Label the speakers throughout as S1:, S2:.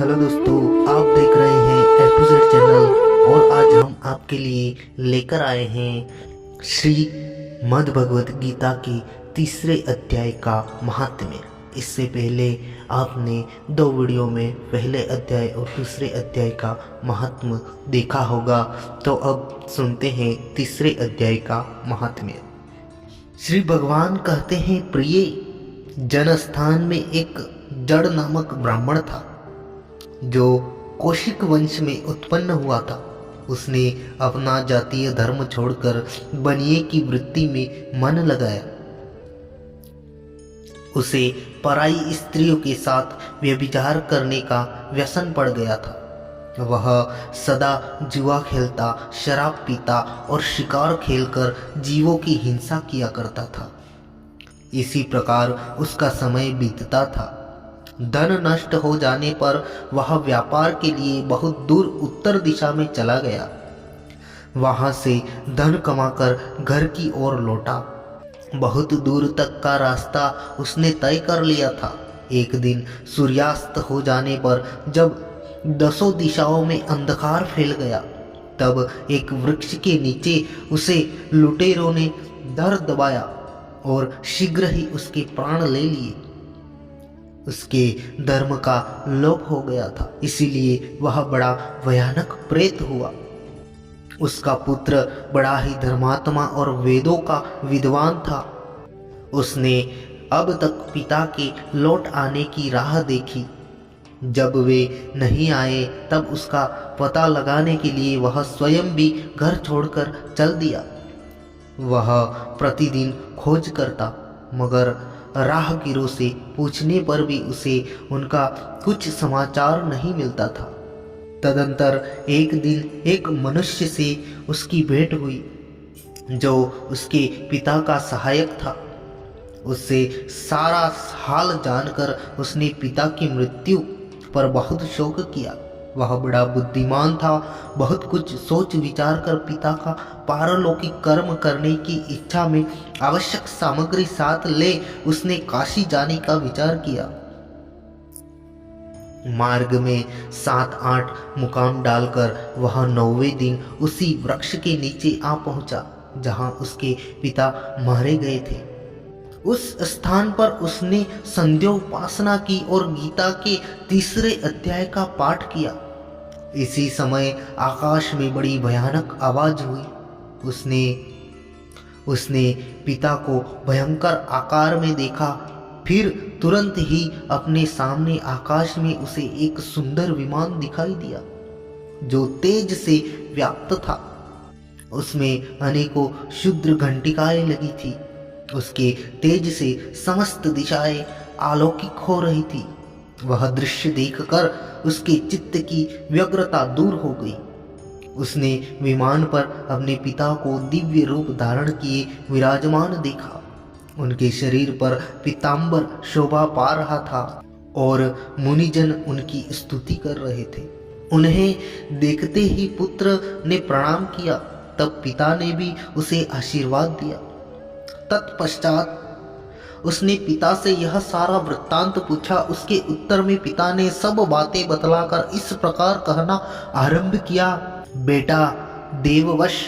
S1: Hello दोस्तों, आप देख रहे हैं एपिसोड चैनल और आज हम आपके लिए लेकर आए हैं श्री मद् भगवत गीता के तीसरे अध्याय का महात्म्य। इससे पहले आपने दो वीडियो में पहले अध्याय और दूसरे अध्याय का महात्म्य देखा होगा, तो अब सुनते हैं तीसरे अध्याय का महात्म्य। श्री भगवान कहते हैं, प्रिय, जनस्थान में एक जड़ नामक ब्राह्मण था जो कौशिक वंश में उत्पन्न हुआ था। उसने अपना जातीय धर्म छोड़कर बनिए की वृत्ति में मन लगाया। उसे पराई स्त्रियों के साथ व्यभिचार करने का व्यसन पड़ गया था। वह सदा जुआ खेलता, शराब पीता और शिकार खेलकर जीवों की हिंसा किया करता था। इसी प्रकार उसका समय बीतता था। धन नष्ट हो जाने पर वह व्यापार के लिए बहुत दूर उत्तर दिशा में चला गया। वहां से धन कमाकर घर की ओर लौटा। बहुत दूर तक का रास्ता उसने तय कर लिया था। एक दिन सूर्यास्त हो जाने पर जब दसों दिशाओं में अंधकार फैल गया, तब एक वृक्ष के नीचे उसे लुटेरों ने धर दबाया और शीघ्र ही उसके प्राण ले लिए। उसके धर्म का लोप हो गया था, इसीलिए वह बड़ा भयानक प्रेत हुआ। उसका पुत्र बड़ा ही धर्मात्मा और वेदों का विद्वान था। उसने अब तक पिता के लौट आने की राह देखी। जब वे नहीं आए तब उसका पता लगाने के लिए वह स्वयं भी घर छोड़कर चल दिया। वह प्रतिदिन खोज करता, मगर राहगीरों से पूछने पर भी उसे उनका कुछ समाचार नहीं मिलता था। तदंतर एक दिन एक मनुष्य से उसकी भेंट हुई जो उसके पिता का सहायक था। उससे सारा हाल जानकर उसने पिता की मृत्यु पर बहुत शोक किया। वह बड़ा बुद्धिमान था। बहुत कुछ सोच विचार कर पिता का पारलौकिक कर्म करने की इच्छा में आवश्यक सामग्री साथ ले उसने काशी जाने का विचार किया। मार्ग में 7-8 मुकाम डालकर वह 9वें दिन उसी वृक्ष के नीचे आ पहुंचा जहां उसके पिता मारे गए थे। उस स्थान पर उसने संध्योपासना की और गीता के तीसरे अध्याय का पाठ किया। इसी समय आकाश में बड़ी भयानक आवाज हुई। उसने पिता को भयंकर आकार में देखा। फिर तुरंत ही अपने सामने आकाश में उसे एक सुंदर विमान दिखाई दिया जो तेज से व्याप्त था। उसमें अनेकों क्षुद्र घंटिकाएं लगी थी। उसके तेज से समस्त दिशाएं अलौकिक हो रही थी। वह दृश्य देखकर उसके चित्त की व्यग्रता दूर हो गई। उसने विमान पर अपने पिता को दिव्य रूप धारण किए विराजमान देखा। उनके शरीर पर पीतांबर शोभा पा रहा था और मुनिजन उनकी स्तुति कर रहे थे। उन्हें देखते ही पुत्र ने प्रणाम किया। तब पिता ने भी उसे आशीर्वाद दिया। तत्पश्चात उसने पिता से यह सारा वृत्तांत पूछा। उसके उत्तर में पिता ने सब बातें बतलाकर इस प्रकार कहना आरंभ किया, बेटा देववश,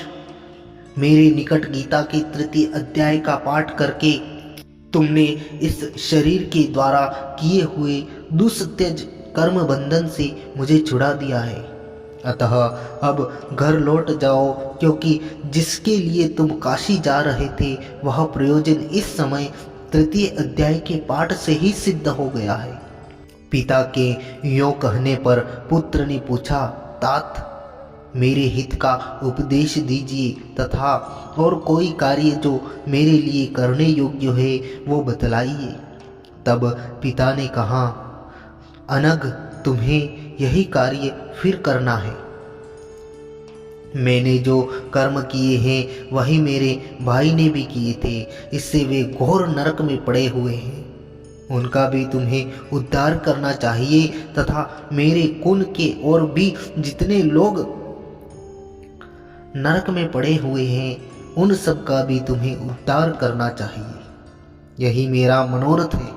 S1: मेरे निकट गीता के तृतीय अध्याय का पाठ करके तुमने इस शरीर के द्वारा किए हुए दुस्त्यज कर्म बंधन से मुझे छुड़ा दिया है। अतः अब घर लौट जाओ, क्योंकि जिसके लिए तुम काशी जा रहे थे वह प्रयोजन इस समय तृतीय अध्याय के पाठ से ही सिद्ध हो गया है। पिता के यों कहने पर पुत्र ने पूछा, तात, मेरे हित का उपदेश दीजिए तथा और कोई कार्य जो मेरे लिए करने योग्य है वो बतलाइए। तब पिता ने कहा, अनग, तुम्हें यही कार्य फिर करना है। मैंने जो कर्म किए हैं वही मेरे भाई ने भी किए थे। इससे वे घोर नरक में पड़े हुए हैं। उनका भी तुम्हें उद्धार करना चाहिए तथा मेरे कुल के और भी जितने लोग नरक में पड़े हुए हैं उन सब का भी तुम्हें उद्धार करना चाहिए। यही मेरा मनोरथ है।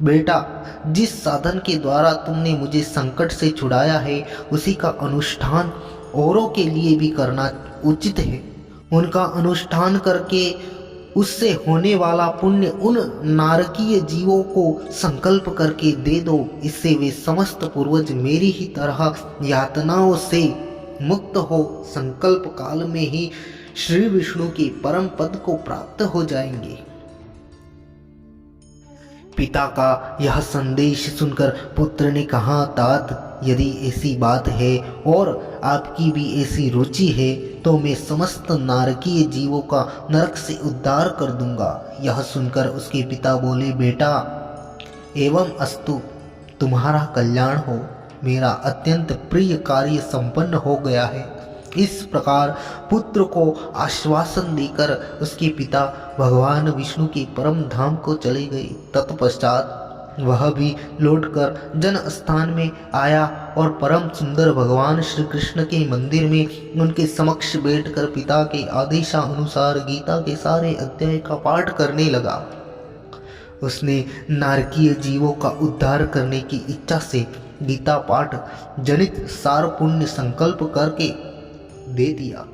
S1: बेटा, जिस साधन के द्वारा तुमने मुझे संकट से छुड़ाया है उसी का अनुष्ठान औरों के लिए भी करना उचित है। उनका अनुष्ठान करके उससे होने वाला पुण्य उन नारकीय जीवों को संकल्प करके दे दो। इससे वे समस्त पूर्वज मेरी ही तरह यातनाओं से मुक्त हो संकल्प काल में ही श्री विष्णु के परम पद को प्राप्त हो जाएंगे। पिता का यह संदेश सुनकर पुत्र ने कहा, तात, यदि ऐसी बात है और आपकी भी ऐसी रुचि है तो मैं समस्त नारकीय जीवों का नरक से उद्धार कर दूंगा। यह सुनकर उसके पिता बोले, बेटा, एवं अस्तु, तुम्हारा कल्याण हो, मेरा अत्यंत प्रिय कार्य संपन्न हो गया है। इस प्रकार पुत्र को आश्वासन देकर उसके पिता भगवान विष्णु के परम धाम को चले गए। तत्पश्चात वह भी लौटकर जन स्थान में आया और परम सुंदर भगवान श्री कृष्ण के मंदिर में उनके समक्ष बैठकर पिता के आदेशानुसार गीता के सारे अध्याय का पाठ करने लगा। उसने नारकीय जीवों का उद्धार करने की इच्छा से गीता पाठ जनित सार पुण्य संकल्प करके दे दिया।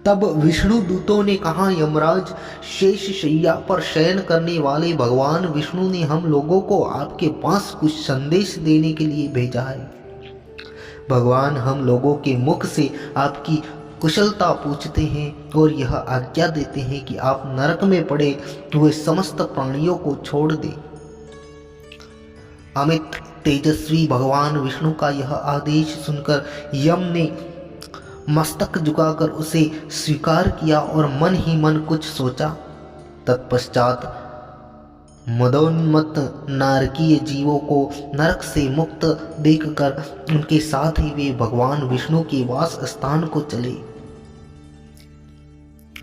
S1: तब विष्णु दूतों ने कहा, यमराज, शेष शैया पर शयन करने वाले भगवान विष्णु ने हम लोगों को आपके पास कुछ संदेश देने के लिए भेजा है। भगवान हम लोगों के मुख से आपकी कुशलता पूछते हैं और यह आज्ञा देते हैं कि आप नरक में पड़े हुए समस्त प्राणियों को छोड़ दें। अमित तेजस्वी भगवान विष्णु का यह आदेश सुनकर यम ने मस्तक झुकाकर उसे स्वीकार किया और मन ही मन कुछ सोचा। तत्पश्चात मदोन्मत्त नारकीय जीवों को नरक से मुक्त देखकर उनके साथ ही वे भगवान विष्णु के वास स्थान को चले।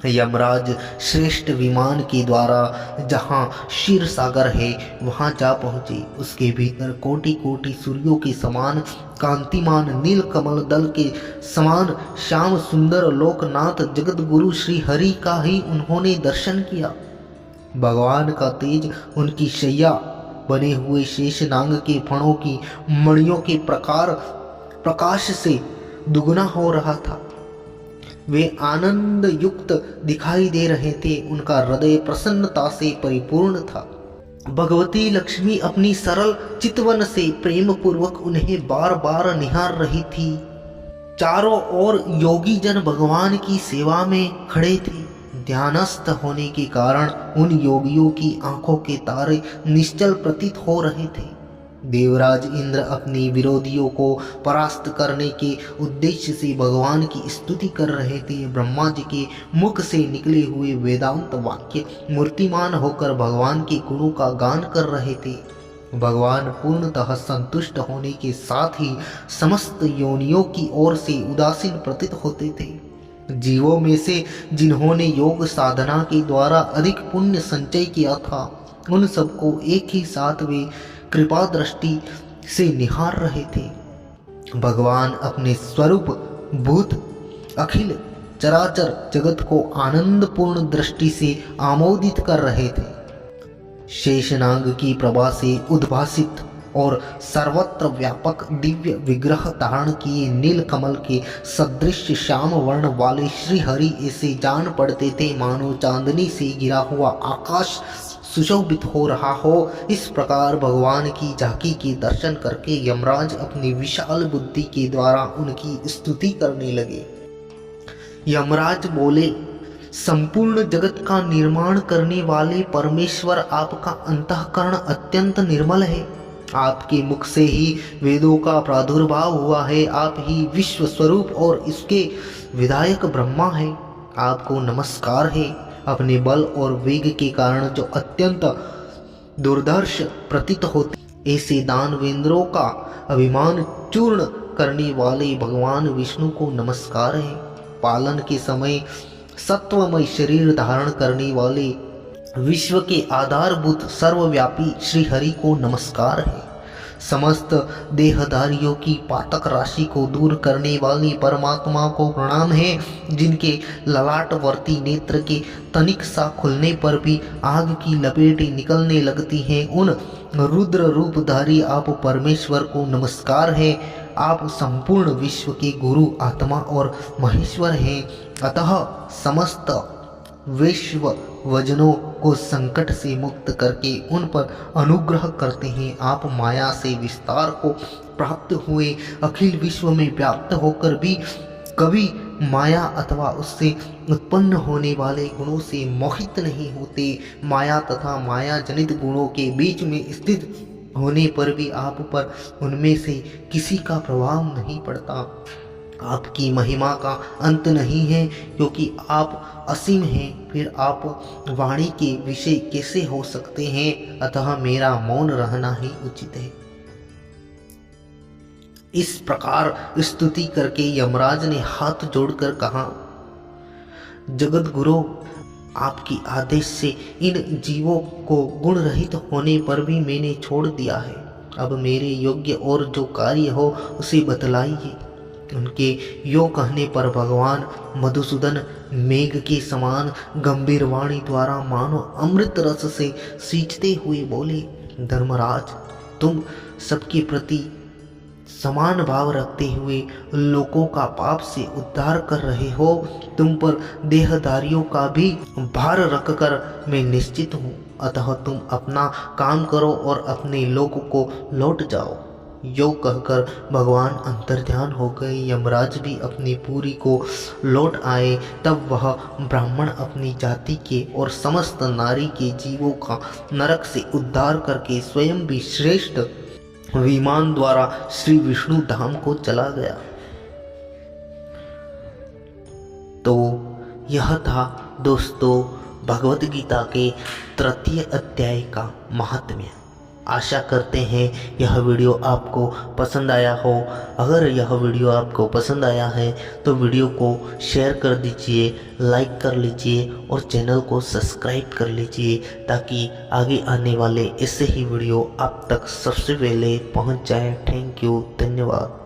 S1: यमराज श्रेष्ठ विमान के द्वारा जहां क्षीर सागर है वहां जा पहुंचे। उसके भीतर कोटि कोटि सूर्यों के समान कांतिमान नील कमल दल के समान श्याम सुंदर लोकनाथ जगत गुरु श्री हरि का ही उन्होंने दर्शन किया। भगवान का तेज उनकी शैया बने हुए शेषनाग के फणों की मणियों के प्रकाश से दुगना हो रहा था। वे आनंद युक्त दिखाई दे रहे थे। उनका हृदय प्रसन्नता से परिपूर्ण था। भगवती लक्ष्मी अपनी सरल चितवन से प्रेम पूर्वक उन्हें बार बार निहार रही थी। चारों ओर योगी जन भगवान की सेवा में खड़े थे। ध्यानस्थ होने के कारण उन योगियों की आंखों के तारे निश्चल प्रतीत हो रहे थे। देवराज इंद्र अपने विरोधियों को परास्त करने के उद्देश्य से भगवान की स्तुति कर रहे थे। ब्रह्मा जी के मुख से निकले हुए वेदांत वाक्य मूर्तिमान होकर भगवान के गुणों का गान कर रहे थे। भगवान पूर्णतः संतुष्ट होने के साथ ही समस्त योनियों की ओर से उदासीन प्रतीत होते थे। जीवों में से जिन्होंने योग साधना के द्वारा अधिक पुण्य संचय किया था, उन सबको एक ही साथ वे कृपा दृष्टि से निहार रहे थे। भगवान अपने स्वरूप भूत अखिल चराचर जगत को आनंदपूर्ण दृष्टि से आमोदित कर रहे थे। शेषनाग की प्रभा से उद्भासित और सर्वत्र व्यापक दिव्य विग्रह धारण किए नील कमल के सदृश श्याम वर्ण वाले श्री हरि ऐसे जान पड़ते थे मानो चांदनी से गिरा हुआ आकाश सुशोभित हो रहा हो। इस प्रकार भगवान की झांकी के दर्शन करके यमराज अपनी विशाल बुद्धि के द्वारा उनकी स्तुति करने लगे। यमराज बोले, संपूर्ण जगत का निर्माण करने वाले परमेश्वर, आपका अंतःकरण अत्यंत निर्मल है। आपके मुख से ही वेदों का प्रादुर्भाव हुआ है। आप ही विश्व स्वरूप और इसके विधायक ब्रह्मा है। आपको नमस्कार है। अपने बल और वेग के कारण जो अत्यंत दुर्धर्ष प्रतीत होते ऐसे दानवेंद्रों का अभिमान चूर्ण करने वाले भगवान विष्णु को नमस्कार है। पालन के समय सत्वमय शरीर धारण करने वाले विश्व के आधारभूत सर्वव्यापी श्री हरि को नमस्कार है। समस्त देहधारियों की पातक राशि को दूर करने वाली परमात्मा को प्रणाम है, जिनके ललाटवर्ती नेत्र के तनिक सा खुलने पर भी आग की लपेटें निकलने लगती हैं। उन रुद्र रूपधारी आप परमेश्वर को नमस्कार है। आप संपूर्ण विश्व के गुरु, आत्मा और महेश्वर हैं। अतः समस्त विश्व वजनों को संकट से मुक्त करके उन पर अनुग्रह करते हैं। आप माया से विस्तार को प्राप्त हुए अखिल विश्व में व्याप्त होकर भी कभी माया अथवा उससे उत्पन्न होने वाले गुणों से मोहित नहीं होते। माया तथा माया जनित गुणों के बीच में स्थित होने पर भी आप पर उनमें से किसी का प्रभाव नहीं पड़ता। आपकी महिमा का अंत नहीं है, क्योंकि आप असीम हैं। फिर आप वाणी के विषय कैसे हो सकते हैं? अतः मेरा मौन रहना ही उचित है। इस प्रकार स्तुति करके यमराज ने हाथ जोड़कर कहा, जगत गुरु, आपकी आदेश से इन जीवों को गुण रहित होने पर भी मैंने छोड़ दिया है। अब मेरे योग्य और जो कार्य हो उसे बतलाइए। उनके यो कहने पर भगवान मधुसूदन मेघ के समान गंभीर वाणी द्वारा मानो अमृत रस से सींचते हुए बोले, धर्मराज, तुम सबके प्रति समान भाव रखते हुए लोगों का पाप से उद्धार कर रहे हो। तुम पर देहधारियों का भी भार रखकर मैं निश्चित हूँ। अतः तुम अपना काम करो और अपने लोगों को लौट जाओ। यो कहकर भगवान अंतर्ध्यान हो गए। यमराज भी अपनी पूरी को लौट आए। तब वह ब्राह्मण अपनी जाति के और समस्त नारी के जीवों का नरक से उद्धार करके स्वयं भी श्रेष्ठ विमान द्वारा श्री विष्णु धाम को चला गया। तो यह था दोस्तों भगवत गीता के तृतीय अध्याय का महात्म्य। आशा करते हैं यह वीडियो आपको पसंद आया हो। अगर यह वीडियो आपको पसंद आया है तो वीडियो को शेयर कर दीजिए, लाइक कर लीजिए और चैनल को सब्सक्राइब कर लीजिए, ताकि आगे आने वाले ऐसे ही वीडियो आप तक सबसे पहले पहुंच जाए। थैंक यू, धन्यवाद।